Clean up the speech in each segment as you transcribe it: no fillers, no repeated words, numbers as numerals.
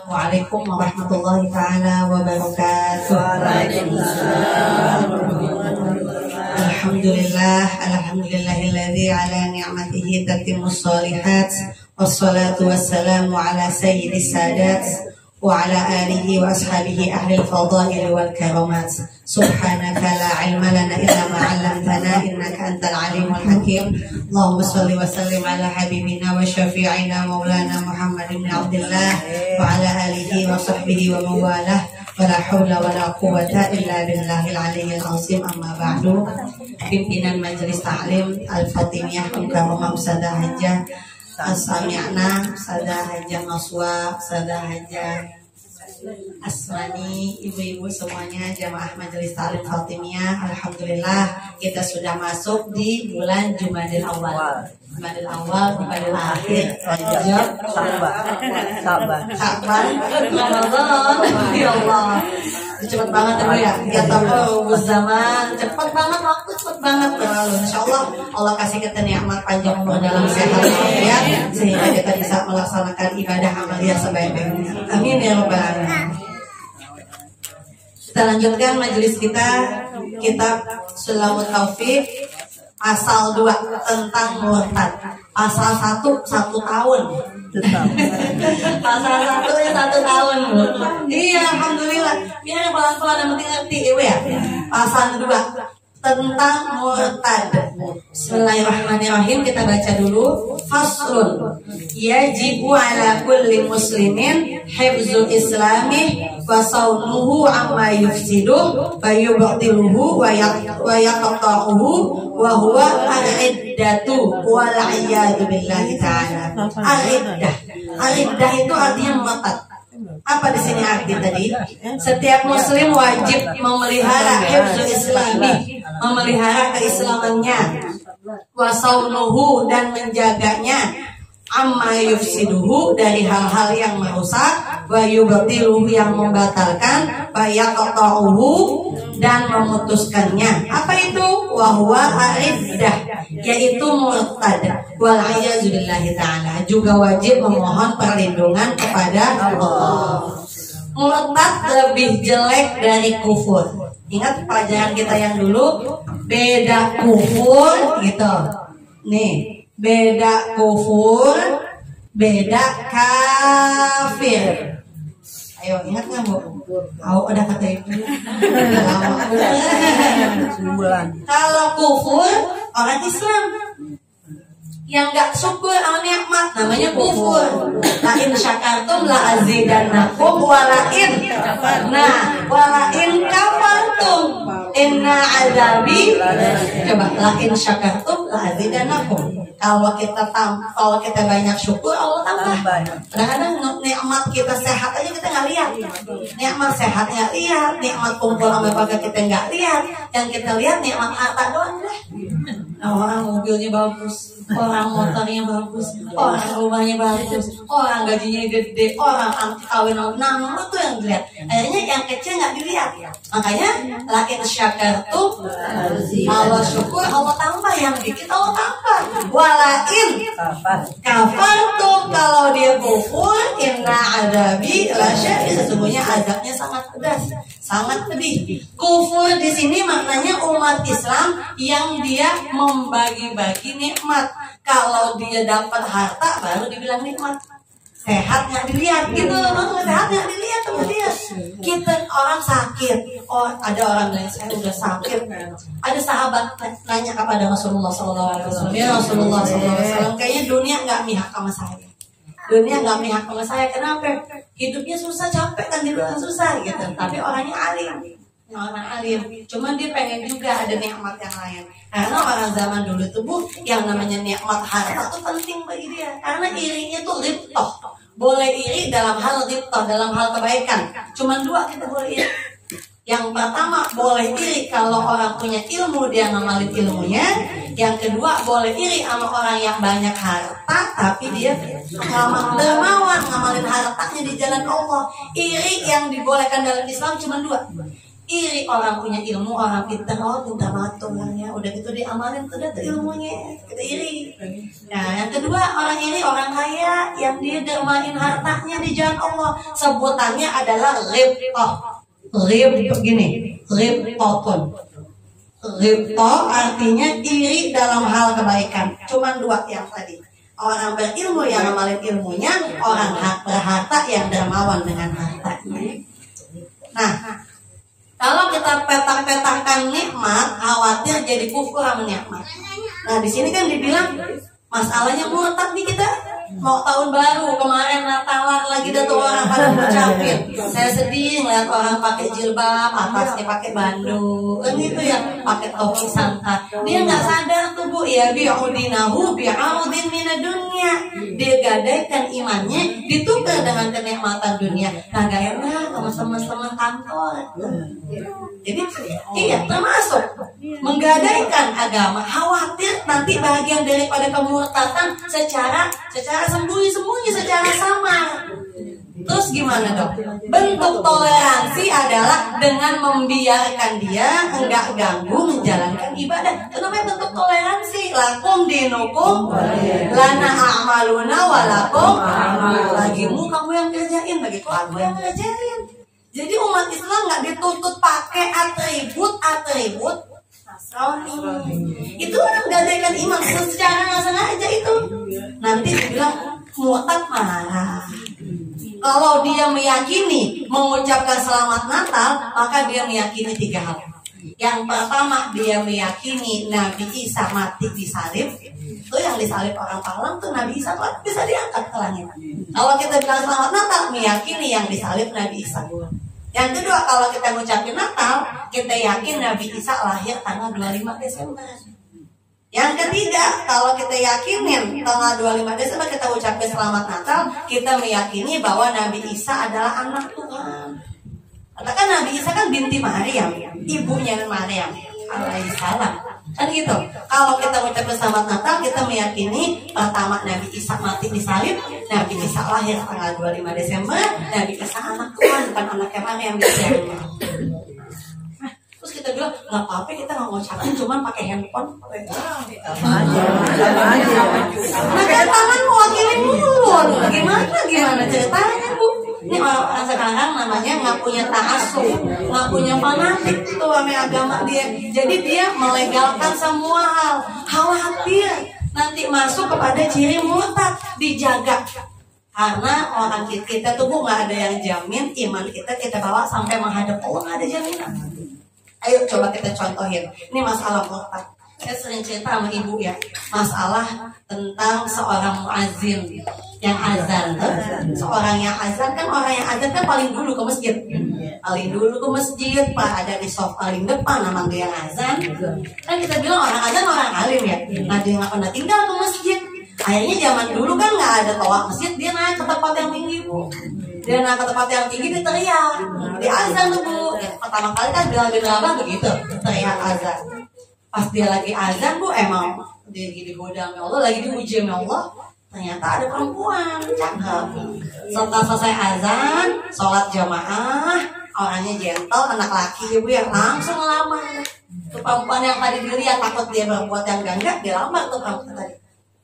Assalamualaikum warahmatullahi taala wabarakatuh. Alhamdulillahilladzi ala ni'matihi tatimmus shalihat wassalatu wassalamu ala sayyidis sadat wa ala alihi wa ashabihi ahlil fadail wal karamat. Subhanaka la ilma lana illa ma 'allamtana innaka antal alimul hakim. Allahumma shalli wa sallim ala habibina wa syafi'ina maulana Muhammad bin Abdullah wa ala alihi wa sahbihi wa mawalah. Wala haula wala quwwata illa billahil aliyyil azim. Amma ba'du. Pimpinan Majelis Ta'lim Al-Fatimiyah Mukarramah Sadah Hajah As-Sami'na, Sadah Hajah Naswa, Sadah Hajah Asmani, ibu-ibu semuanya, jamaah Majelis Ta'lim Fatimiyah. Alhamdulillah kita sudah masuk di bulan Jumadil Awal. Jumadil Awal, Jumadil Akhir, Rajab, Sya'ban, Ramadan. Ya Allah, cepet banget ya, ya taqarrubuz zaman, cepet banget waktu, cepet banget berlalu. Insyaallah Allah kasih kita nikmat panjang umur dalam sehat walafiat sehingga kita bisa melaksanakan ibadah amaliyah sebaik-baiknya. Amin ya rabbal alamin. Kita lanjutkan majelis kita, kitab Sulamut Taufik, pasal 2 tentang murtad. Pasal 1 1 tahun. Pasal 1 ya 1 tahun. Iya, alhamdulillah. Biar pelan-pelan yang penting ngerti ya. Pasal 2 tentang murtad. Bismillahirrahmanirrahim, kita baca dulu. Faslun, yajibu ala kulli muslimin hifzul islamih wa sawnuhu amma yufsiduh wa yubtiluhu wa yaqta'uhu wa huwa al-iddatu wal iyadu billahi ta'ala. Al-iddah itu artinya murtad. Apa di sini arti tadi? Setiap muslim wajib memelihara hifzul islami, memelihara keislamannya, wasaunuhu dan menjaganya, amma yufsiduhu dari hal-hal yang merusak, wa yubtiluhu yang membatalkan, wa yaqta'uhu dan memutuskannya. Apa itu? Wa huwa al-iddah, yaitu murtad. Wal a'yazu billahi ta'ala, juga wajib memohon perlindungan kepada Allah. Murtad lebih jelek dari kufur. Ingat pelajaran kita yang dulu, beda kufur gitu. Nih, beda kufur, beda kafir. Ayo ingat nggak Bu? Oh, udah kata ibu. Kalau kufur orang Islam yang nggak syukur sama nikmat namanya kufur. La in syakartum la azidannakum walain. Nah, walain kafartum inna azabi. Coba la in syakartum la azidannakum. Kalau kita banyak syukur Allah tambah. Kadang-kadang nikmat kita sehat aja kita nggak lihat. Nikmat sehat nggak lihat, nikmat kumpul sama keluarga kita nggak lihat. Yang kita lihat nikmat harta doang deh. Orang mobilnya bagus, orang motornya bagus, orang rumahnya bagus, orang gajinya gede, orang kawin nama itu yang dilihat. Akhirnya yang kecil nggak dilihat. Makanya lakin syakartum, Allah syukur Allah tambah, yang dikit Allah tambah. Walain kafartum, kalau dia kufur, inna adabi lasyadid, sesungguhnya azabnya sangat pedas, sangat pedih. Kufur di sini maknanya umat Islam yang dia membagi-bagi nikmat. Kalau dia dapat harta baru dibilang nikmat. Sehat nggak dilihat gitu, sehat nggak dilihat sama dia. Kita orang sakit, oh ada orang bilang saya udah sakit. Ada sahabat nanya kepada Rasulullah SAW, ya Rasulullah SAW, kayaknya dunia nggak mihak sama saya. Dunia nggak mihak sama saya, kenapa? Hidupnya susah, capek kan di luar susah gitu. Tapi orangnya alim. Orang alim, cuman dia pengen juga ada nikmat yang lain. Karena orang zaman dulu tuh Bu, yang namanya nikmat harta tuh penting bagi dia. Karena irinya tuh riptoh, boleh iri dalam hal riptoh, dalam hal kebaikan. Cuman 2 kita boleh iri. Yang pertama boleh iri kalau orang punya ilmu dia ngamalin ilmunya. Yang kedua boleh iri sama orang yang banyak harta tapi dia dermawan ngamalin hartanya di jalan Allah. Iri yang dibolehkan dalam Islam cuma 2. iri orang punya ilmu, orang pintar, oh pintar banget tuh orangnya, udah gitu diamalin tuh tuh ilmunya, kita iri. Nah yang kedua orang iri orang kaya yang dia dermain hartanya di jalan Allah, sebutannya adalah ghibtah. Ghibtah. Ghibtah artinya iri dalam hal kebaikan. Cuman dua yang tadi. Orang berilmu yang ngamalin ilmunya, orang berharta yang dermawan dengan hartanya. Nah, kalau kita petak-petakkan nikmat, khawatir jadi kufur sama nikmat. Nah, di sini kan dibilang masalahnya murtad nih kita. Mau tahun baru kemarin Natalan lagi datang orang pada ngucapin. Saya sedih ngeliat orang pakai jilbab, atasnya pakai bandu, kan gitu ya, pakai topi santa. Dia nggak sadar tuh Bu, ya bi'udinahu bi'audin minad dunya. Dia gadaikan imannya ditukar dengan kenikmatan dunia. Nah, gak enak sama teman-teman kantor. Jadi iya termasuk menggadaikan agama, khawatir nanti bagian daripada kemurtadan secara sembunyi-sembunyi, secara samar. Terus gimana dong? Bentuk toleransi adalah dengan membiarkan dia enggak ganggu menjalankan ibadah. Itu namanya bentuk toleransi. Lakum dinukum lana a'maluna walakum bagimu kamu yang kerjain, bagiku aku yang kerjain. Jadi umat Islam nggak dituntut pakai atribut Nasrani. Itu orang gadaikan iman secara nggak sengaja itu. Nanti dibilang murtad marah. Kalau dia meyakini mengucapkan selamat Natal, maka dia meyakini 3 hal. Yang pertama, dia meyakini Nabi Isa mati disalib. Itu yang disalib orang Palang tuh Nabi Isa tuh bisa diangkat ke langit. Kalau kita bilang selamat Natal, meyakini yang disalib Nabi Isa. Yang kedua, kalau kita ngucapin Natal, kita yakin Nabi Isa lahir tanggal 25 Desember. Yang ketiga, kalau kita yakinin tanggal 25 Desember kita ucapin selamat Natal, kita meyakini bahwa Nabi Isa adalah anak Tuhan. Katakan Nabi Isa kan binti Maryam, ibunya Maryam alaihissalam. Kan gitu. Kalau kita ucapin selamat Natal, kita meyakini pertama Nabi Isa mati disalib, Nabi Isa lahir tanggal 25 Desember, Nabi Isa anak Tuhan, bukan anaknya Maryam biasanya. Terus kita bilang nggak apa-apa kita nggak ngucapin, cuman pakai handphone. Nah kan tangan mewakili mulut. Gimana ceritanya Bu? Ini orang sekarang namanya nggak punya ta'assub, nggak punya fanatik tuh sama agama dia. Jadi dia melegalkan semua hal, khawatir nanti masuk kepada ciri murtad, dijaga. Karena orang kita tuh Bu nggak ada yang jamin iman kita bawa sampai menghadap Allah, nggak ada jaminan. Ayo coba kita contohin. Ini masalah murtad. Saya sering cerita sama ibu ya, masalah tentang seorang muazzin yang azan. Seorang yang azan kan, orang yang azan kan paling dulu ke masjid. Paling dulu ke masjid, Pak ada di soft paling depan, nama dia yang azan. Kan kita bilang orang azan orang alim ya. Nah dia nggak pernah tinggal ke masjid. Akhirnya zaman dulu kan nggak ada toa masjid, dia naik ke tempat yang tinggi Bu. Dia naik ke tempat yang tinggi, dia teriak. Dia azan tuh Bu. Pertama kali kan Bilal bin Rabah begitu, teriak azan. Pas dia lagi azan Bu, emang dia lagi digoda sama Allah, lagi diuji sama Allah. Ternyata ada perempuan cakep. Setelah selesai azan, sholat jamaah, orangnya gentle, anak laki ibu yang langsung ngelamar. Tuh perempuan yang tadi dilihat takut dia berbuat yang gangga, dia lamar tuh perempuan tadi.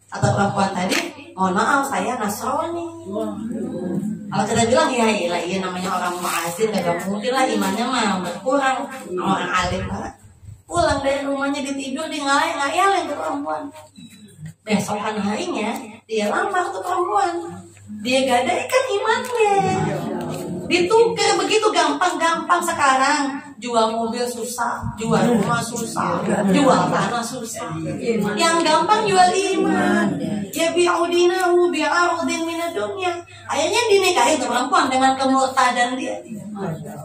Atau perempuan tadi, mohon maaf saya Nasrani. Kalau kita bilang iya namanya orang mu'azzin, gak mungkin lah imannya mah berkurang, orang alim banget. Pulang dari rumahnya ditidur, dia ngayalin tuh perempuan. Besokan harinya dia lamar tuh perempuan, dia gadaikan imannya, ditukar begitu gampang sekarang. Jual mobil susah, jual rumah susah, jual tanah susah. Yang gampang jual iman. Ya bi'udinahu bi'audin minad dunya. Akhirnya dinikahi tuh perempuan dengan kemurtadan dia.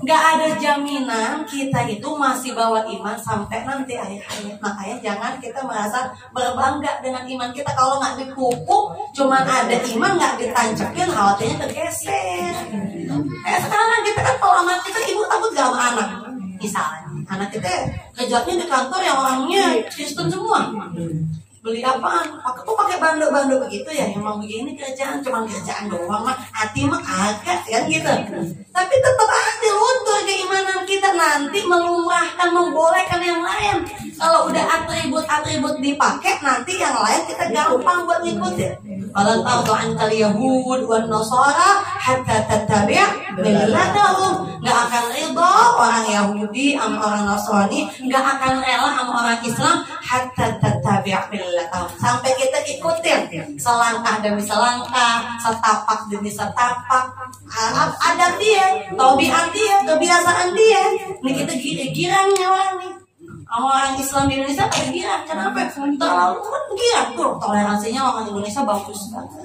Gak ada jaminan kita itu masih bawa iman sampai nanti akhir hayat. Makanya jangan kita merasa berbangga dengan iman kita. Kalau nggak dipupuk, cuman ada iman nggak ditancekin, khawatirnya tergeser. Kayak sekarang kita kan kalau anak kita ibu takut gak sama anak. Misalnya anak kita kerjanya di kantor yang orangnya Kristen semua. beli apaan? Aku pakai bando-bando begitu ya. Emang begini kerjaan, cuma kerjaan doang mah. Hati mah kagak kan gitu. Tapi tetap aja luntur keimanan kita nanti melumrahkan, membolehkan yang lain. Kalau udah atribut-atribut dipakai, nanti yang lain kita gampang buat ngikutin. Kalau tahu antal Yahud wan Nasara hatta tattabi' millatahum. Nggak akan ridho orang Yahudi sama orang Nasrani, nggak akan rela sama orang Islam hatta tattabi' millatahum, sampai kita ikutin selangkah demi selangkah, setapak demi setapak, adat dia, tabiat dia, kebiasaan dia. Ini kita girang nyawa nih. Orang Islam di Indonesia girang. Kenapa? Terlalu girang tuh. Toleransinya orang Indonesia bagus banget.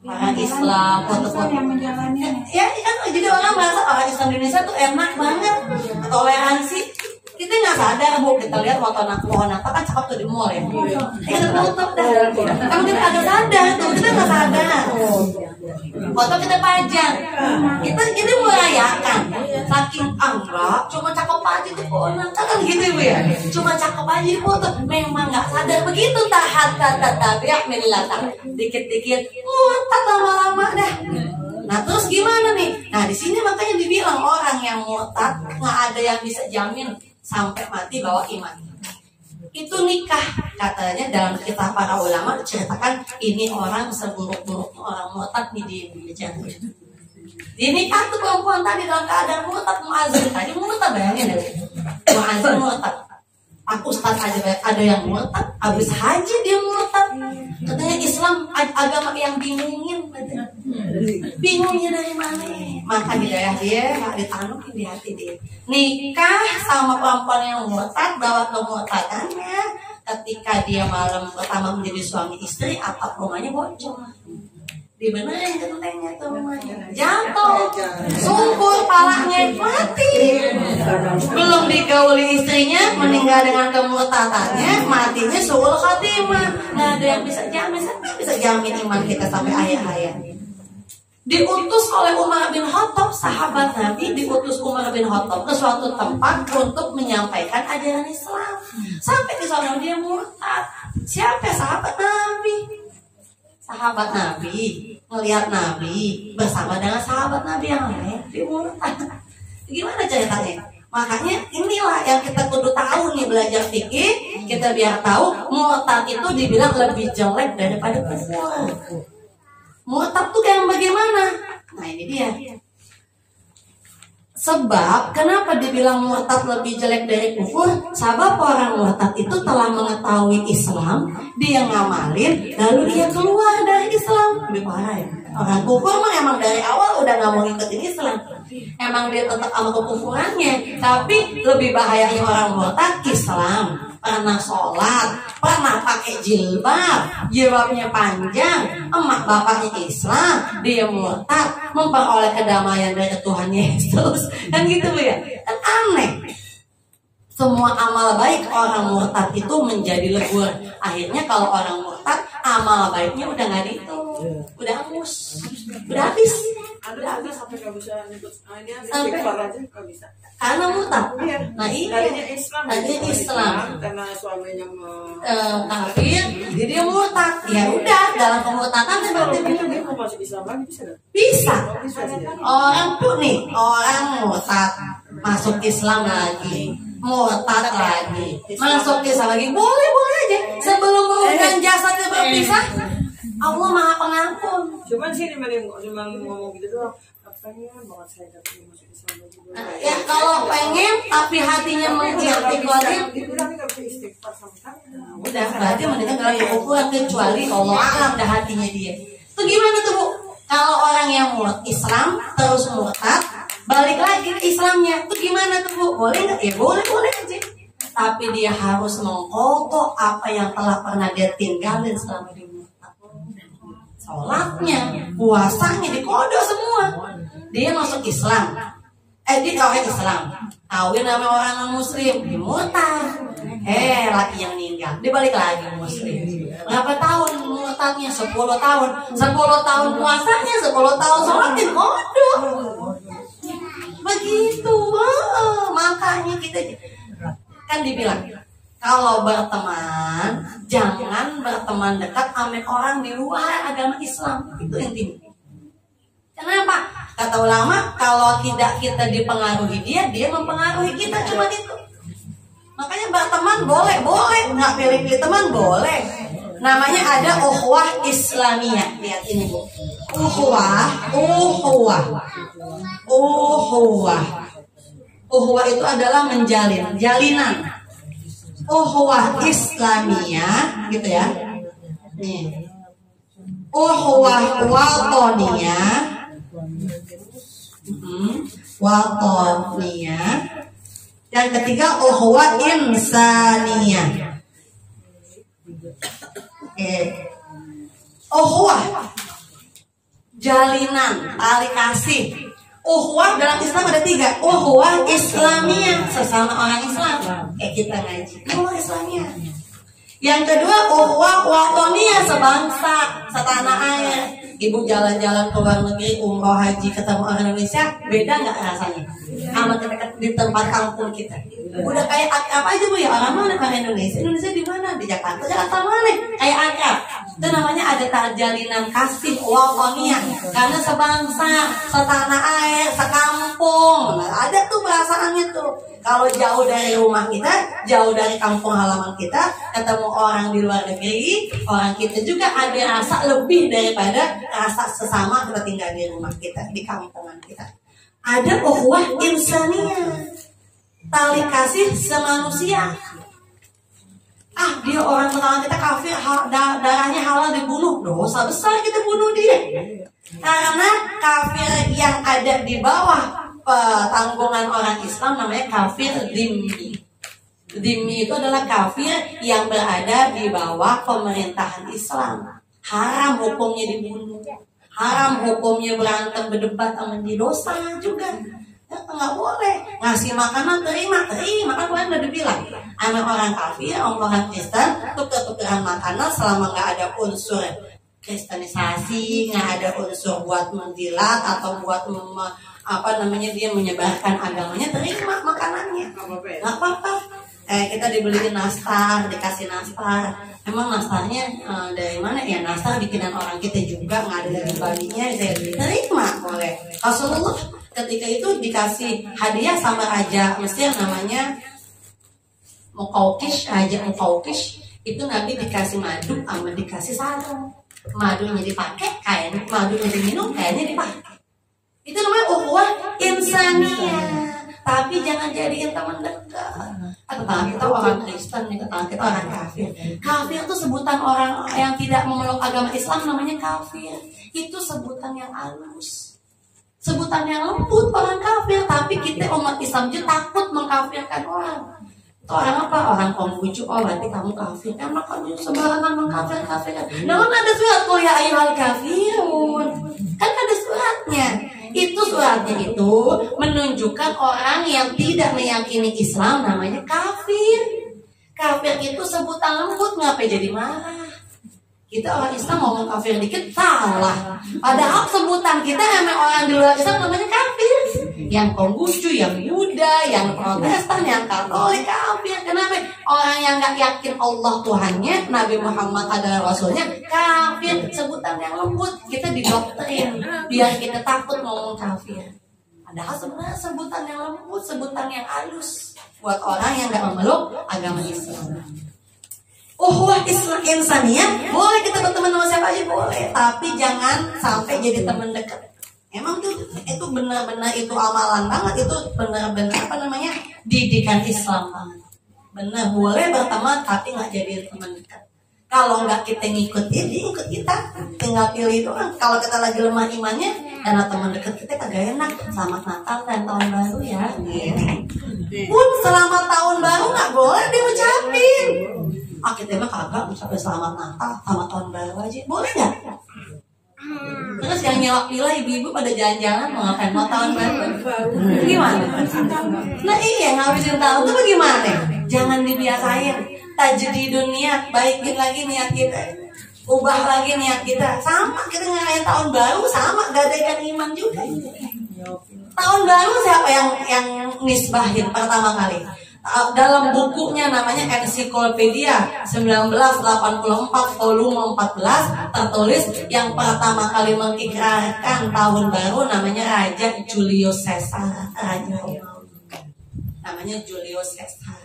Orang Islam, foto-foto yang menjalani. Ya kan, jadi orang merasa orang Islam di Indonesia tuh enak banget. Toleransi. Kita nggak sadar bu, kita lihat foto anak pohon apa kan cakep tuh di mall ya. Kita tutup dah. Kamu kita agak sadar tuh, kita nggak sadar. Foto kita pajang, kita merayakan. Saking enggak, cuma cakep aja tuh pohon kan gitu bu ya. Cuma cakep aja di foto, memang nggak sadar begitu. Tabiat millatah, dikit-dikit, murtad lama-lama dah. Nah terus gimana nih? Nah di sini makanya dibilang orang yang murtad nggak ada yang bisa jamin sampai mati bawa iman. Itu nikah katanya dalam kitab para ulama diceritakan ini orang seburuk-buruknya orang murtad nih di Indonesia. Di nikah tuh perempuan tadi dalam keadaan murtad, muazin tadi murtad, bayangin deh, muazin murtad. Aku ustaz aja ada yang murtad, habis haji dia murtad. Katanya Islam agama yang bingungin, bingungnya dari mana? Maka hidayah dia nggak ditanukin di hati dia. Nikah sama perempuan yang murtad, bawa kemurtadannya. Ketika dia malam pertama menjadi suami istri, atap rumahnya bocor. Dibenerin gentengnya tuh rumahnya, jatuh, sungkur palanya mati. Belum digauli istrinya, meninggal dengan kemurtadannya, matinya suul khatimah. Nggak ada yang bisa jamin, bisa jamin iman kita sampai akhir-akhir. Diutus oleh Umar bin Khattab, sahabat Nabi diutus Umar bin Khattab ke suatu tempat untuk menyampaikan ajaran Islam. Sampai di sana dia murtad. Siapa sahabat Nabi? Sahabat Nabi ngelihat Nabi bersama dengan sahabat Nabi yang lain dia murtad. Gimana ceritanya? Makanya inilah yang kita kudu tahu nih, belajar fikih kita biar tahu murtad itu dibilang lebih jelek daripada kufur. Murtad tuh kayak bagaimana? Nah ini dia. Sebab kenapa dibilang murtad lebih jelek dari kufur? Sebab orang murtad itu telah mengetahui Islam, dia ngamalin, lalu dia keluar dari Islam. Lebih parah ya. Orang kufur mah emang dari awal udah nggak mau ngikutin Islam. Emang dia tetap sama kekufurannya. Tapi lebih bahayanya orang murtad Islam, pernah sholat, pernah pakai jilbab, jilbabnya panjang, emak bapaknya Islam, dia murtad, memperoleh kedamaian dari Tuhan Yesus, kan gitu bu ya? Kan aneh. Semua amal baik orang murtad itu menjadi lebur. Akhirnya kalau orang murtad, amal baiknya udah nggak dihitung, udah hangus, udah habis. Ada sampai nggak bisa nyebut, dia sampai aja nggak bisa. Karena murtad. Iya. Nah ini tadinya Islam, karena suaminya kafir, jadi dia murtad. Ya udah, dalam kemurtadan kalau dia mau masuk Islam lagi bisa nggak? Bisa. Bisa. Orang tuh nih, orang murtad masuk Islam lagi, murtad lagi, masuk Islam lagi, boleh aja. Sebelum merupakan jasadnya berpisah, Allah Maha Pengampun. Cuman sini cuma ngomong gitu doang. Pengen banget saya dapat masuk Islam juga. Ya kalau pengen tapi hatinya mengikhtiqatin, dibilang nggak bisa istighfar sama kamu. udah berarti meninggal dalam kekufuran, kecuali Allah alam dah hatinya dia. Itu gimana tuh bu? Kalau orang yang Islam terus murtad, balik lagi ke Islamnya, itu gimana tuh bu? Boleh nggak? Ya boleh aja. Tapi dia harus mengkodok apa yang telah pernah dia tinggalin selama dia murtad. Sholatnya, puasanya dikodok semua. Dia masuk Islam, dia kawin Islam, kawin sama orang non Muslim, dia murtad. Laki yang meninggal, dia balik lagi Muslim. Berapa tahun murtadnya? 10 tahun. 10 tahun puasanya, 10 tahun sholatin kodok. Begitu, makanya kita kan dibilang Kalau berteman, jangan berteman dekat sama orang di luar agama Islam. Itu intinya. Kenapa? Kata ulama, kalau tidak kita dipengaruhi dia mempengaruhi kita, cuma itu. Makanya berteman boleh, nggak pilih-pilih teman boleh. Namanya ada ukhuwah Islamiyah. Lihat ini Bu. Ukhuwah itu adalah menjalin, jalinan. Ukhuwah Islamiyah, gitu ya. Nih. Ukhuwah watoniyah. Watoniyah. Yang ketiga ukhuwah insaniyah. Ukhuwah jalinan, tali kasih. Ukhuwah dalam Islam ada 3. Ukhuwah Islamiyah, sesama orang Islam. Kayak kita ngaji, ukhuwah Islamiyah. Yang kedua ukhuwah watoniyah, sebangsa, setanah air. Ibu jalan-jalan ke luar negeri, umroh, haji, ketemu orang Indonesia, beda nggak rasanya? Sama kita di tempat kampung kita. Udah kayak apa aja Bu ya, orang mana orang Indonesia? Indonesia di mana? Di Jakarta. Jakarta mana? Kayak akrab. Itu namanya ada jalinan kasih watoniyah, karena sebangsa, setanah air, sekampung. Nah, ada tuh perasaannya tuh. Kalau jauh dari rumah kita, jauh dari kampung halaman kita, ketemu orang di luar negeri, orang kita juga ada rasa lebih daripada rasa sesama kita tinggal di rumah kita, di kampungan kita. Ada ukhuwah insaniyah, tali kasih semanusia. Dia orang tetangga kita kafir, darahnya halal dibunuh, dosa besar kita bunuh dia. Karena kafir yang ada di bawah tanggungan orang Islam namanya kafir dhimmi. Dhimmi itu adalah kafir yang berada di bawah pemerintahan Islam. Haram hukumnya dibunuh, haram hukumnya berantem berdebat sama dia, dosa juga. Nggak boleh ngasih makanan, terima kan kalian udah dibilang sama orang kafir, orang Kristen, tuker-tukeran makanan selama nggak ada unsur kristenisasi, nggak ada unsur buat menjilat atau buat dia menyebarkan agamanya, terima makanannya, nggak apa-apa. Kita dibeliin nastar, dikasih nastar. Emang nastarnya dari mana ya? Nastar bikinan orang kita juga, nggak ada dari babinya, terima boleh. Rasulullah ketika itu dikasih hadiah sama raja Mesir namanya Muqawqis, Raja Muqawqis. Itu Nabi dikasih madu sama dikasih sarung. Madunya dipakai, kain, madunya diminum, kainnya dipakai. Itu namanya ukhuwah insaniyah. Tapi jangan jadiin teman dekat. Tetangga kita orang Kristen, tetangga kita orang kafir. Kafir itu sebutan orang yang tidak memeluk agama Islam, namanya kafir. Itu sebutan yang halus, sebutan yang lembut orang kafir. Tapi kita umat Islam juga takut mengkafirkan orang. Itu orang apa? Orang Konghucu. Oh berarti kamu kafir. Karena kamu sembarangan mengkafir-kafirkan. Namun ada surat qul ya ayyuhal kafirun. Kan ada suratnya. Itu suratnya itu menunjukkan orang yang tidak meyakini Islam namanya kafir. Kafir itu sebutan lembut, ngapain jadi marah? Kita orang Islam ngomong kafir dikit salah. Padahal sebutan kita sama orang di luar Islam namanya kafir. Yang Konghucu, yang Buddha, yang Protestan, yang Katolik kafir. Kenapa? Orang yang gak yakin Allah Tuhannya, Nabi Muhammad adalah Rasulnya, kafir. Sebutan yang lembut. Kita didoktrin biar kita takut ngomong kafir. Padahal sebenarnya sebutan yang lembut, sebutan yang halus buat orang yang gak memeluk agama Islam. Ukhuwah insaniyah, boleh kita berteman sama siapa aja boleh, tapi jangan sampai jadi teman dekat. Emang itu benar-benar itu amalan banget, itu benar-benar didikan Islam banget. Benar, boleh berteman tapi nggak jadi teman dekat. Kalau nggak kita ngikut dia ikut kita, tinggal pilih doang. Kalau kita lagi lemah imannya, karena teman dekat kita kagak enak. Selamat Natal dan Tahun Baru ya. Pun selamat Tahun Baru nggak boleh diucapin. Kita mah kagak ucapin selamat Natal sama Tahun Baru aja, boleh nggak? Terus yang nyewak pila ibu-ibu pada jalan-jalan mau ngapain, mau Tahun Baru gimana? Nah iya, ngabisin tahun tuh bagaimana? Jangan dibiasain. Tajdidun niat, baikin lagi niat kita, ubah lagi niat kita. Sama kita ngerayain Tahun Baru, sama gadaikan iman juga. Tahun Baru siapa yang nisbahin pertama kali? dalam bukunya namanya Ensiklopedia 1984 volume 14 tertulis yang pertama kali mengikrarkan tahun baru namanya Raja Julius Caesar. Namanya Julius Caesar.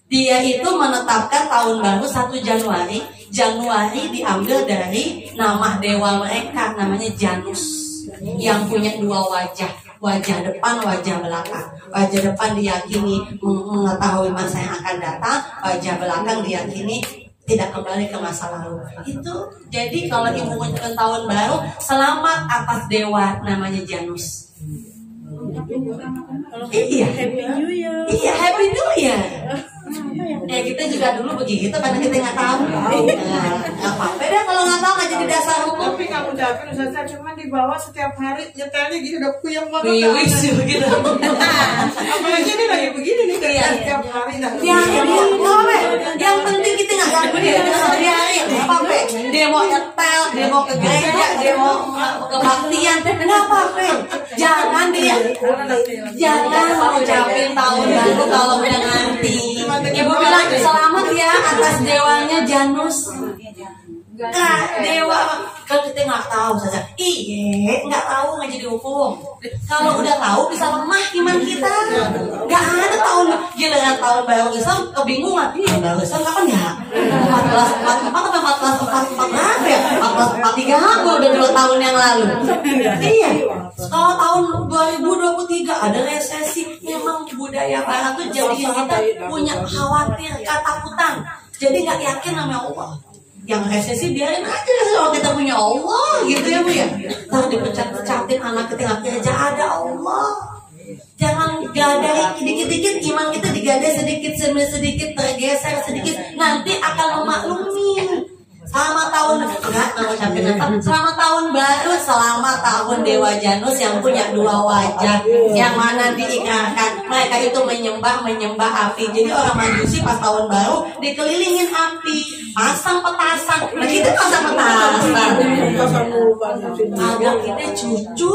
Dia itu menetapkan tahun baru 1 Januari. Januari diambil dari nama dewa mereka namanya Janus, yang punya 2 wajah, wajah depan, wajah belakang. Wajah depan diyakini mengetahui masa yang akan datang, wajah belakang diyakini tidak kembali ke masa lalu. Itu jadi kalau ibu mengucapkan tahun baru, selamat atas dewa namanya Janus. Iya, iya, Happy New Year. Ya kita juga dulu begitu karena kita nggak tahu. Nggak apa-apa deh kalau nggak tahu, nggak jadi dasar hukum. Tapi kamu ucapin Ustazah, cuma di bawah setiap hari nyetelnya gitu udah puyeng banget. Wih gitu. Apalagi ini lagi begini nih kerja setiap hari. Ya, yang penting kita nggak ganggu dia sehari-hari. Apa-apa? Dia mau nyetel, dia mau ke gereja, dia mau kebaktian, nggak apa-apa. Jangan mau ucapin tahun baru kalau udah nganti. Ibu bilang selamat ya atas dewanya Janus. Dewa kalau kita nggak tahu saja, nggak tahu nggak jadi hukum. Kalau udah tahu bisa lemah iman kita. Nggak ada tahun giliran tahun baru Islam kebingungan. Tahun baru Islam kapan ya? 1444 atau 1444 berapa ya? 1443 udah 2 tahun yang lalu. Iya. Kalau tahun 2023 ada resesi, memang budaya Barat tuh jadi kita punya khawatir, ketakutan. Jadi nggak yakin sama Allah. Yang resesi biarin aja kalau kita punya Allah gitu ya Bu ya. Ntar dipecat-pecatin anak kita nggak kerja, ada Allah. Jangan gadai dikit-dikit iman kita, digadai sedikit tergeser sedikit, nanti akan memaklumi. Selamat tahun selamat tahun baru, selamat tahun Dewa Janus yang punya 2 wajah, yang mana diikrarkan mereka itu menyembah api. Jadi orang Majusi pas tahun baru dikelilingin api, pasang petasan. Nah kita pasang petasan agar kita cucu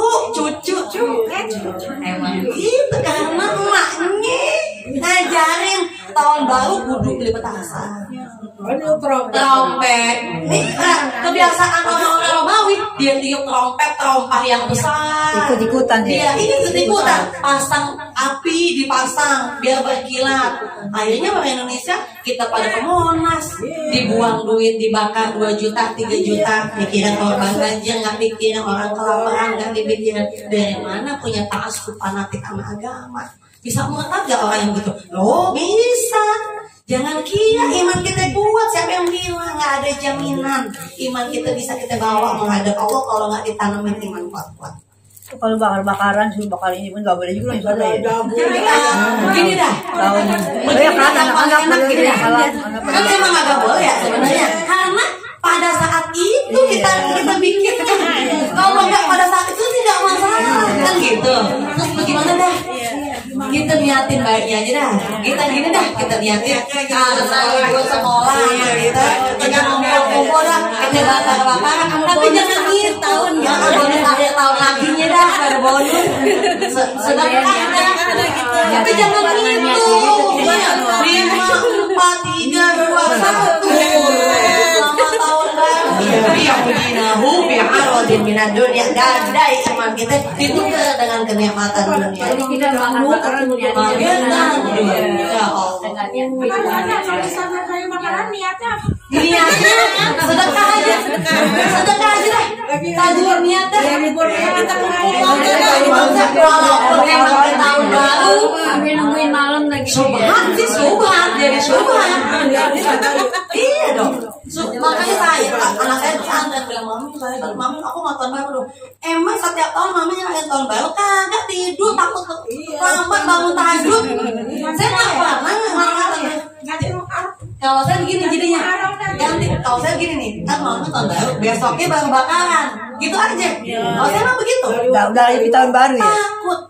emang gitu, karena emaknya ngajarin tahun baru kudu beli petasan, trompet. Nih kebiasaan orang-orang Romawi, dia tiup trompet, trompah yang besar, ikut-ikutan dia. Ikut-ikutan pasang api, dipasang biar berkilat. Akhirnya orang Indonesia kita pada ke Monas, dibuang duit, dibakar 2 juta, 3 juta, mikirin korban banjir, nggak mikirin orang kelaparan, nggak dipikirin. Dari mana punya ta'assub fanatik sama agama? Bisa murtad gak orang yang gitu? Loh bisa. Jangan kira iman kita kuat. Siapa yang bilang? Gak ada jaminan iman kita bisa kita bawa menghadap Allah kalau gak ditanamin iman kuat-kuat. Kalau bakar-bakaran sih, bakar ini pun gak boleh juga misalnya ya. Begini dah. Ya kan anak-anak gini dah. Kan emang agak boleh ya sebenarnya. Karena pada saat itu kita bikin. Kalau nggak pada saat itu tidak masalah kan gitu. Terus bagaimana dah? Kita niatin baiknya aja dah. Kita gini dah, kita niatin karena ikut sekolah kita ngumpul dah, kita bakar-bakaran. Tapi jangan gitu. Bonus akhir tahun laginya dah, ada bonus. Sedekah dah. Tapi jangan gitu. 5, 4, 3, 2, 1. Selamat tahun baru. Bi'udinahu bi'aradin minad dunia. Gadai iman kita ditukar dengan kenikmatan dunia. Kita bakar-bakaran Ya Allah. Niatnya sedekah aja. Sedekah aja dah. Tajur niatnya. Kita walaupun emang tahun baru nungguin malam lagi. subhat sih, subhat jadi subhat. Iya dong. Makanya anak saya pesantren bilang, mami aku mau tahun baru. Emang setiap tahun mami ngerayain tahun baru kagak tidur, takut lambat bangun tahajud. Saya nggak pernah kalau saya begini jadinya ganti. Kalau saya gini nih, kan malam tahun baru, besoknya baru bakaran, gitu aja. Kalau saya mah begitu. Udah di tahun baru ya.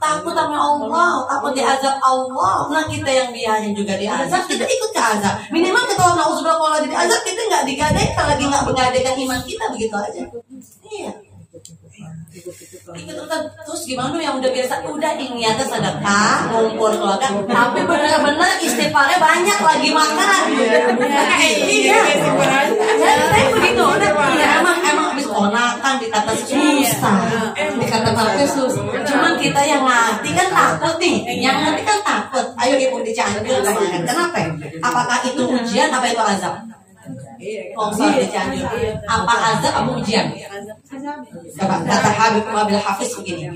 Takut sama Allah, takut diazab Allah. Nah kita yang biarin juga diazab, kita ikut ke azab. Minimal kita na'udzubillah kalau lagi diazab, kita nggak digadaikan, lagi nggak menggadaikan iman kita, begitu aja. Iya. Terus gimana yang udah biasa, udah niatnya sedekah, ngumpul keluarga, tapi benar-benar istighfarnya banyak lagi makan. Iya. Saya begitu, emang habis ponakan dikata susah, dikata apa susah. Cuman kita yang ngerti kan takut nih, yang ngerti kan takut. Ayo ibu di Cianjur kemarin, kenapa? Apakah itu ujian, apa itu azab? Soal di Cianjur, apa azab, apa ujian? Kata Habib Wabil Hafiz begini,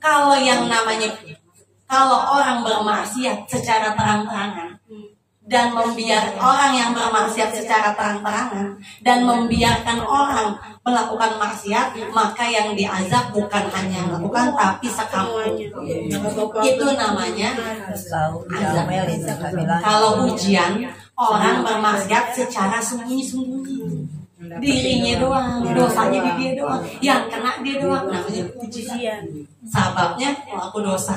kalau orang bermaksiat secara terang-terangan dan membiarkan orang yang bermaksiat secara terang-terangan dan membiarkan orang melakukan maksiat, maka yang diazab bukan hanya melakukan tapi sekampung. Itu namanya azab. Kalau ujian, orang bermaksiat secara sembunyi-sembunyi, dirinya doang, dosanya di dia doang, yang kena dia doang, namanya ujian. Sababnya aku dosa.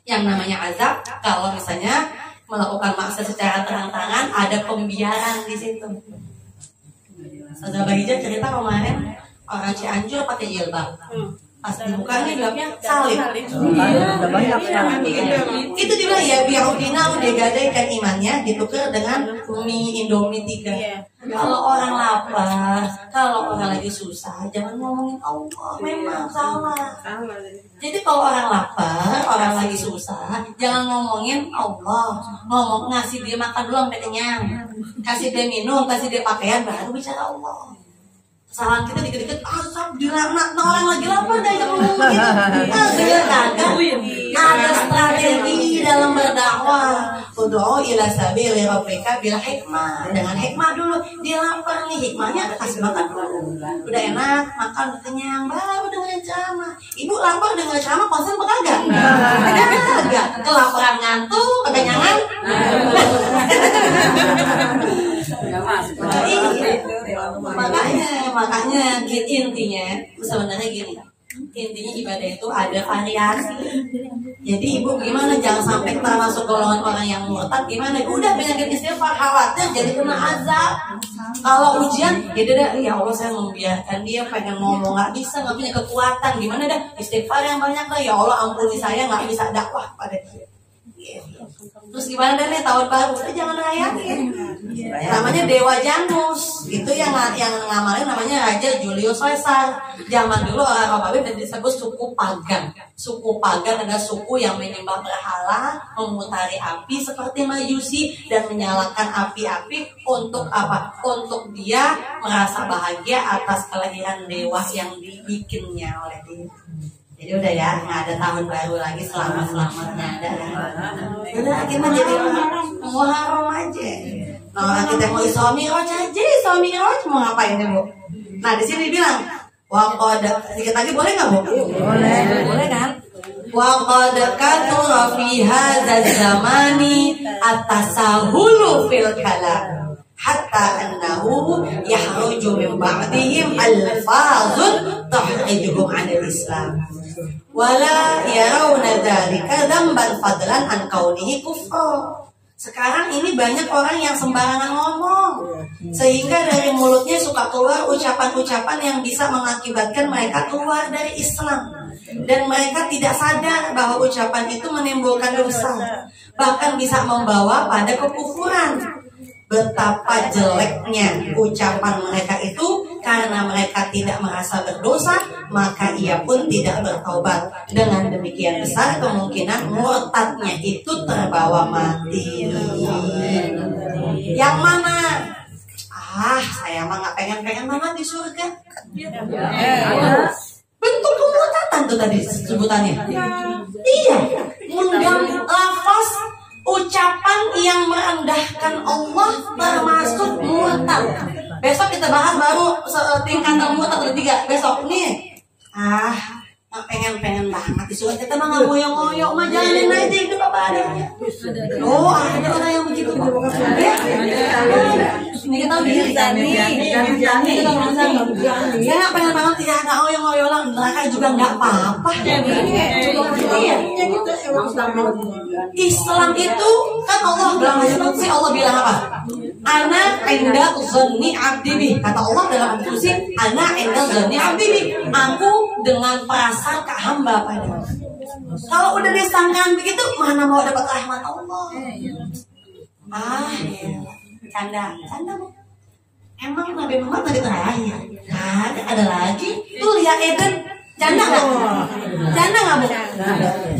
Yang namanya azab kalau misalnya melakukan maksiat secara terang-terangan, ada pembiaran di situ. Saudara Bahija cerita kemarin orang Cianjur pakai jilbab, pas dibukanya jawabnya salib. Itu juga ya, biarudina udah gadaikan imannya ditukar dengan mie Indomie 3. Kalau orang lapar, kalau orang lagi susah, jangan ngomongin Allah, memang salah. Jadi kalau orang lapar, orang lagi susah, jangan ngomongin Allah, ngomong ngasih dia makan dulu sampai kenyang, kasih dia minum, kasih dia pakaian, baru bicara Allah. Kesalahan kita dikit-dikit asap dilaknat, orang lagi lapar dah yang ngomong gitu. Kagak ada strategi dalam berdakwah. Ud'u ila sabili rabbika bil hikmah. Dengan hikmah dulu. Dia lapar nih, hikmahnya kasih makan dulu. Udah enak, makan kenyang, baru dengan ceramah. Ibu lapar dengan ceramah konsen kagak? Kagak. Kelaparan ngantuk, kekenyangan. Makanya intinya sebenarnya gini, intinya ibadah itu ada variasi. Jadi ibu gimana, jangan sampai termasuk golongan orang yang murtad. Gimana, udah penyakit istighfar, khawatir jadi kena azab. Kalau ujian, ya Allah saya membiarkan dia pengen ngomong nggak bisa, nggak punya kekuatan, gimana dah istighfar yang banyak lah, ya Allah ampuni saya nggak bisa dakwah pada dia. Terus gimana nih tahun baru, udah jangan rayain. Namanya Dewa Janus, itu yang ngamalin namanya Raja Julius Caesar. Zaman dulu orang Romawi disebut suku Pagan. Suku Pagan adalah suku yang menyembah berhala, memutari api seperti Majusi dan menyalakan api-api untuk apa? Untuk dia merasa bahagia atas kelahiran dewa yang dibikinnya oleh dia. Jadi udah ya, nggak ada tahun baru lagi, selamat-selamatnya ada. Udah kita jadi Muharram aja. Nah kita mau Isra Mi'raj aja, Isra Mi'raj mau ngapain nih Bu? Nah di sini bilang, waqad sedikit lagi boleh nggak Bu? Boleh kan? Waqad kathura fi hadzal zamani at-tasahulu fil kalam. Hatta annahu yahruju min ba'dihim alfazun tahrijuhum 'anil Islam wala yarawna dzalika dzamban fadlan an kaunihi kufra. Sekarang ini banyak orang yang sembarangan ngomong, sehingga dari mulutnya suka keluar ucapan-ucapan yang bisa mengakibatkan mereka keluar dari Islam, dan mereka tidak sadar bahwa ucapan itu menimbulkan dosa, bahkan bisa membawa pada kekufuran. Betapa jeleknya ucapan mereka itu, karena mereka tidak merasa berdosa, maka ia pun tidak bertaubat. Dengan demikian besar kemungkinan murtadnya itu terbawa mati. Yang mana? Saya mah nggak pengen banget di surga. Bentuk kemurtadan tuh tadi sebutannya. Iya, menggang lafaz ucapan yang merendahkan Allah termasuk murtad. Besok kita bahas baru tingkatan murtad ketiga. Besok nih. Pengen banget disuruh kita mah nggak ngoyo-ngoyo, mah jalanin aja hidup apa adanya. Oh, ada orang yang begitu. Ini kita diri Jani. Saya nggak pengen banget tidak ada oyong-oyongan neraka juga nggak apa-apa. Iya. Islam itu kan Allah dalam hadis qudsi Allah bilang apa? Ana inda zanni abdi bi. Kata Allah dalam hadis qudsi, ana inda zanni abdi bi. Aku dengan prasangka hamba padamu. Kalau udah disangkaan begitu, mana mau dapat rahmat Allah? Canda Bu. Emang Nabi Muhammad Nabi terakhir? Ada lagi? Tuh lihat Eden. Canda nggak? Canda nggak Bu?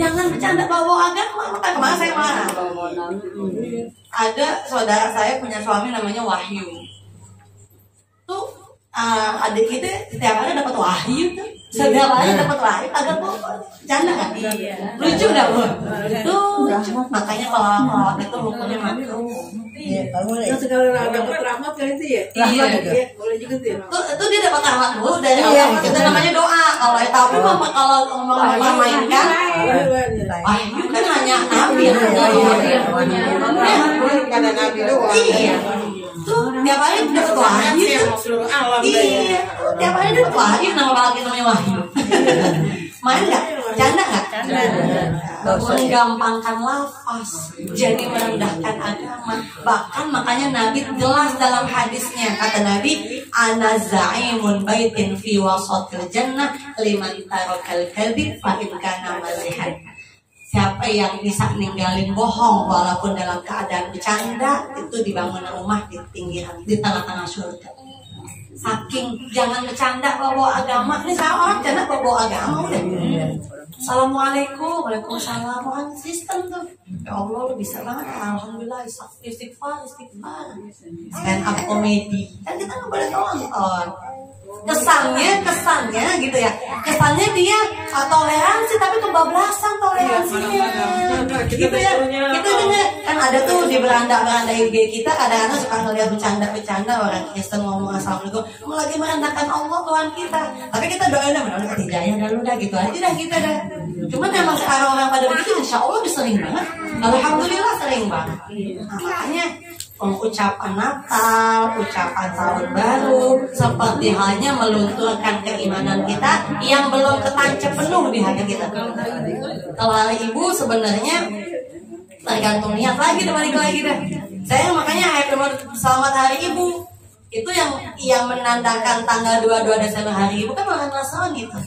Jangan bercanda bawa agama. Makanya kemarin saya marah. Ada saudara saya punya suami namanya Wahyu. Tuh adik kita setiap hari dapat wahyu tuh. Setiap hari dapat wahyu. Agak Bu. Canda nggak? Lucu nggak Bu? Tuh. Makanya kalau itu hukumnya makruh. Iya, boleh. Sekali dapat rahmat kali itu ya? Iya, boleh juga sih. Itu dia dapat rahmat dulu dari Allah. Itu namanya doa. Kalau tapi kalau memainkan, wahyu kan hanya nabi yang Karena nabi doang. Iya. Tuh tiap hari dapat wahyu. Iya. Tiap hari dapat wahyu. Namanya wahyu. Main nggak? Canda nggak? Menggampangkan lafaz, jadi merendahkan agama. Bahkan makanya Nabi jelas dalam hadisnya, kata Nabi, ana za'imun baitin fi wasatil jannah liman tarakal kadhib fa in kana mazihan. Siapa yang bisa ninggalin bohong walaupun dalam keadaan bercanda, itu dibangun rumah di pinggiran, di tengah-tengah surga. Saking jangan bercanda bawa agama. Ini saya orang bercanda bawa agama udah. Assalamualaikum, waalaikumsalam. Sistem tuh. Ya Allah lu bisa banget. Alhamdulillah istighfar. Stand up comedy. Kan kita nggak boleh nonton. Kesannya gitu ya. Kesannya dia toleransi tapi kebablasan toleransinya. Gitu ya. Kita dengar kan ada tuh di beranda IG kita kadang-kadang suka ngeliat bercanda orang Kristen ngomong assalamualaikum, mau lagi merendahkan Allah Tuhan kita. Tapi kita doain mudah-mudahan hidayah dulu dah gitu aja dah kita dah. Cuman emang sekarang orang pada begitu, insya Allah udah sering banget. Alhamdulillah sering banget. Nah, makanya ucapan Natal, ucapan tahun baru seperti halnya melunturkan keimanan kita yang belum ketancap penuh di hati kita. Kalau hari Ibu sebenarnya tergantung niat lagi, balik lagi dah. Saya makanya selamat hari Ibu itu yang menandakan tanggal 22 Desember hari Ibu kan orang Nasrani gitu.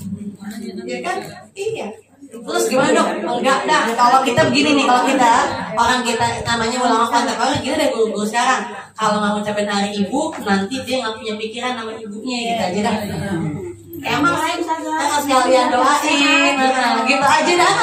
Ya kan? Iya. Terus gimana dok? Enggak dah. Kalau kita begini nih, kalau kita orang kita namanya ulama kontemporer, kita deh guru-guru sekarang. Kalau nggak ngucapin hari Ibu, nanti dia nggak punya pikiran nama ibunya gitu aja dah. Emang saya sekalian doain, gitu aja dah.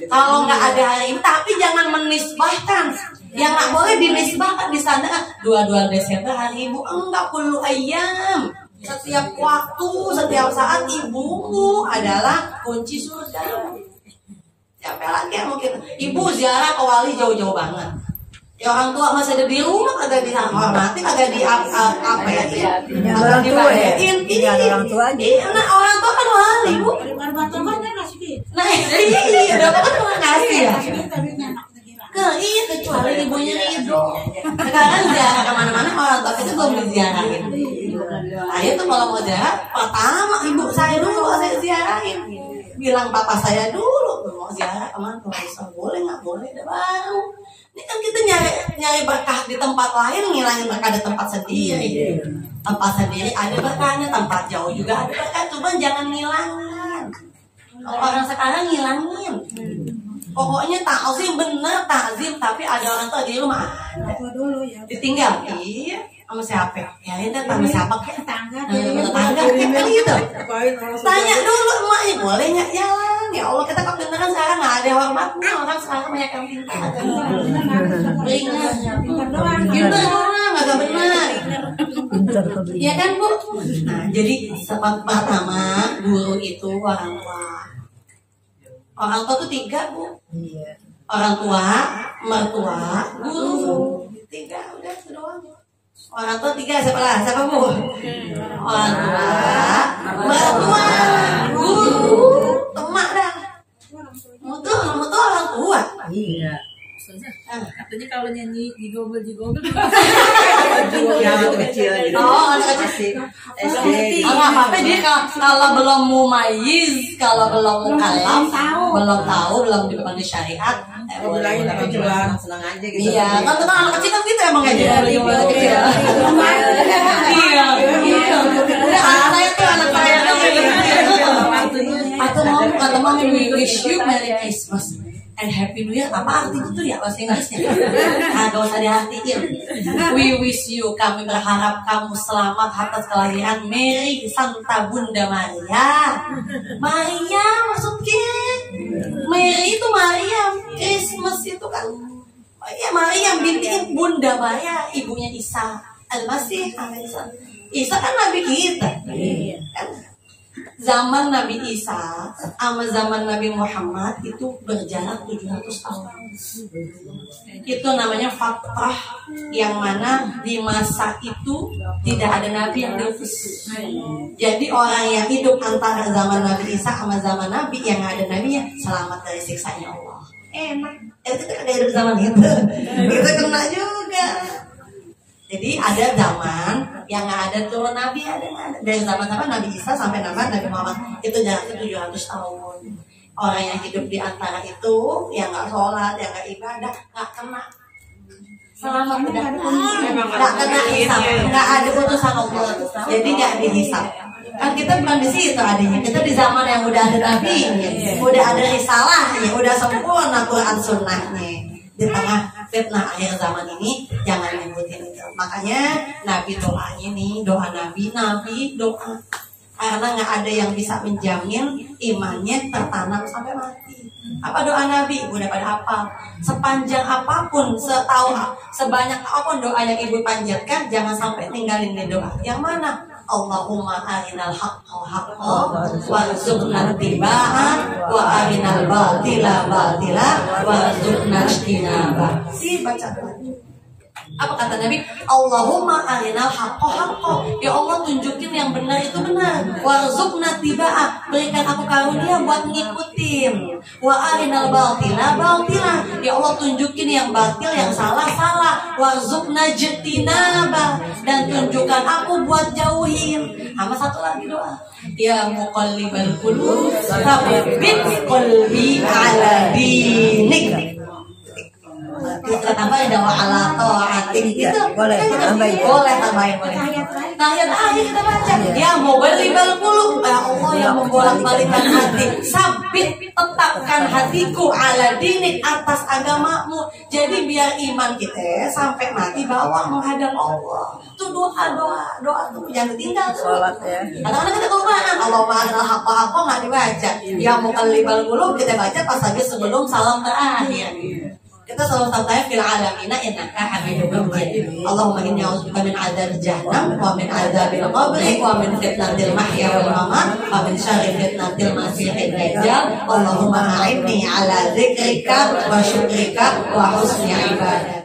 Kalau nggak ada hari ini, tapi jangan menisbahkan. Yang nggak boleh dinisbahkan di sana 22 Desember hari Ibu, enggak perlu ayam. Setiap waktu, setiap saat ibumu adalah kunci surga. Siapa lagi yang mungkin Ibu ziarah ke wali jauh-jauh banget. Ya orang tua masih ada di rumah, kagak dihormati, kagak di apa ya? Kagak dibayain. Iya, orang tua aja. Iya, nah orang tua kan wali Bu. Nah iya, udah kan terima kasih ya. Iya, kecuali ibunya itu. Sekarang ziarah kemana-mana orang tua kita belum diziarahin. Saya tuh kalau mau ziarah, pertama ibu saya dulu saya ziarahin. Bilang papa saya dulu mau ziarah kemana, boleh nggak boleh, udah baru. Ini kan kita nyari berkah di tempat lain, ngilangin berkah di tempat sendiri. Tempat sendiri ada berkahnya, tempat jauh juga ada berkah, cuman jangan ngilangin. Kalau orang sekarang ngilangin. Pokoknya takzim bener takzim, tapi ada orang tua di rumah ada. Ditinggal, iya. Sama siapa? Ya ini sama siapa? Tetangga gitu. Tanya dulu emaknya, boleh nggak jalan? Ya Allah, kita kebenaran sekarang nggak ada hormatnya. Orang sekarang banyak yang pintar. Beringat. Gitu nggak benar. Ya kan Bu? Nah jadi sebab pertama guru itu orang tua. Orang tua tuh 3 Bu. Orang tua, mertua, guru. 3 udah itu doang. Orang tua 3 siapa Bu? Orang tua, mertua, guru, temak dah. Mutu orang tua. Iya. Katanya kalau nyanyi di Google Yang waktu kecil gitu. Oh, anak kecil. SD. Apa-apa dia kalau belum mumayyiz, kalau belum mukalaf, belum tahu, belum dipanggil syariat, Bilangin tapi cuma senang aja gitu. iya, kan kita anak kecil kan gitu emang aja dari mulai kecil. Iya, iya. Saya tuh anak saya tuh atau mau we wish you Merry Christmas and Happy New Year. Apa arti itu ya bahasa Inggrisnya? Gak usah diartiin. We wish you, kami berharap kamu selamat atas kelahiran Mary Santa Bunda Maria. Maria maksudnya Mary itu Maria, Christmas itu kan ya Maria binti Bunda Maria, ibunya Isa Al-Masih alaihissalam. Isa kan nabi kita. Kan? Zaman Nabi Isa sama zaman Nabi Muhammad itu berjarak 700 tahun. Itu namanya fatrah yang mana di masa itu tidak ada nabi yang diutus. Jadi orang yang hidup antara zaman Nabi Isa sama zaman Nabi yang ada nabinya selamat dari siksanya Allah. Enak. Itu kan ada hidup zaman itu. Itu kena juga. Jadi ada zaman yang nggak ada turun Nabi, ada dari zaman-zaman Nabi Isa sampai Nabi Muhammad itu jaraknya 700 tahun. Orang yang hidup di antara itu, yang nggak sholat, yang nggak ibadah, nggak kena selamat, nggak kena hisab, nggak ada putusan Allah. Jadi nggak dihisab. Kan kita bukan di situ adanya, kita di zaman yang udah ada Nabi, udah ada risalahnya, udah sempurna Quran Sunnahnya. Di tengah fitnah akhir zaman ini jangan ngikutin itu. Makanya Nabi doanya nih, doa Nabi doa, karena nggak ada yang bisa menjamin imannya tertanam sampai mati. Apa doa Nabi? Udah pada apa? Sepanjang apapun, sebanyak apapun doa yang ibu panjatkan, jangan sampai tinggalin di doa. Yang mana? Allahumma arinal haqqa haqqa warzuqna ittiba'ah wa arinal batila batila warzuqna ijtinabah. Baca apa kata Nabi? Allahumma arinal haqqa haqqa, ya Allah tunjukin yang benar itu benar, warzuqna ittiba'ah, berikan aku karunia buat ngikutin, wa arinal batila batila, ya Allah tunjukin yang batil yang salah salah, warzuqna ijtinabah, dan tunjukkan aku buat jauhin. Sama satu lagi doa, ya muqallibal qulub tsabbit qalbi ala dinik. Kita tambahin doa ala taatik gitu. Boleh tambahin. Boleh tambahin, boleh. Tahiyat akhir kita baca. Ya muqallibal qulub, ya Allah yang membolak-balikkan hati, sabit tetapkan hatiku ala dinik, atas agamamu. Jadi biar iman kita sampai mati bawa menghadap Allah. Itu doa tuh jangan ditinggal tuh. Salat ya. Kadang-kadang kita kelupaan, Allahumma arinal haqqa haqqa nggak dibaca. Ya muqallibal qulub kita baca pas lagi sebelum salam terakhir. Kita selalu tahu fil alamina innaka hamidum majid. Allahumma inni a'udzubika min adzab jahannam wa min adzabil qabri wa min fitnatil mahya wal mamat wa min syarri fitnatil masiihid dajjal. Allahumma a'inni ala dzikrika wa syukrika wa husni ibadah.